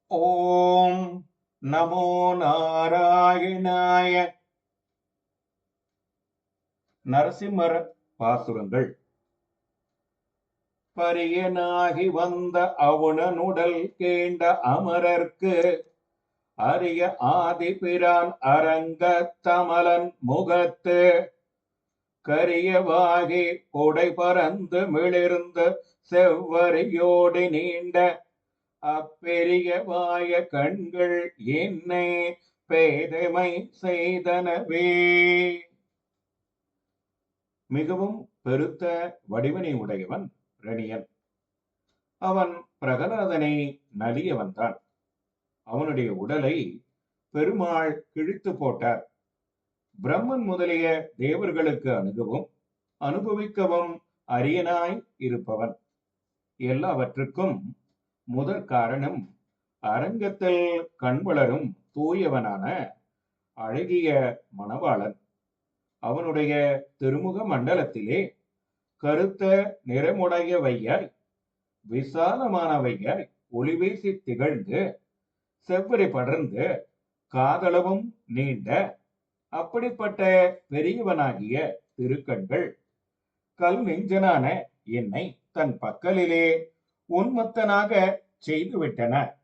ஓம் நமோ நாராயணாய. நரசிம்மர் பாசுரங்கள். பரியனாகி வந்த அவுணனுடல் கேண்ட அமரர்க்கு அரிய ஆதிபிரான் அரங்கத்தமலன் முகத்து கரியவாகி கொடை பறந்து மிளிர்ந்து செவ்வரியோடு நீண்ட அப்பெரிய வாய கண்கள் என்னை பேதமை செய்தனவே. மிகவும் பெருத்த வடிவனை உடையவன் ரணியன். அவன் பிரகலாதனை நலிய வந்தான். அவனுடைய உடலை பெருமாள் கிழித்து போட்டார். பிரம்மன் முதலிய தேவர்களுக்கு அணுகவும் அனுபவிக்கவும் அரியனாய் இருப்பவன். எல்லாவற்றுக்கும் முதற் காரணம் அரங்கத்தில் கண்வளரும் தூயவனான அழகிய மணவாளன். அவனுடைய திருமுக மண்டலத்திலே கருத்த நிறமுடைய வையாய் விசாலமான வையாய் ஒளிவீசி திகழ்ந்து செவ்வரி படர்ந்து காதளவும் நீண்ட அப்படிப்பட்ட பெரியவனாகிய திருக்கண்கள் கல் நெஞ்சனான என்னை தன் பக்கலிலே உன்மத்தனாக செய்துவிட்டன.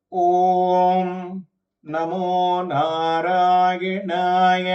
ஓம் நமோ நாராயணாய.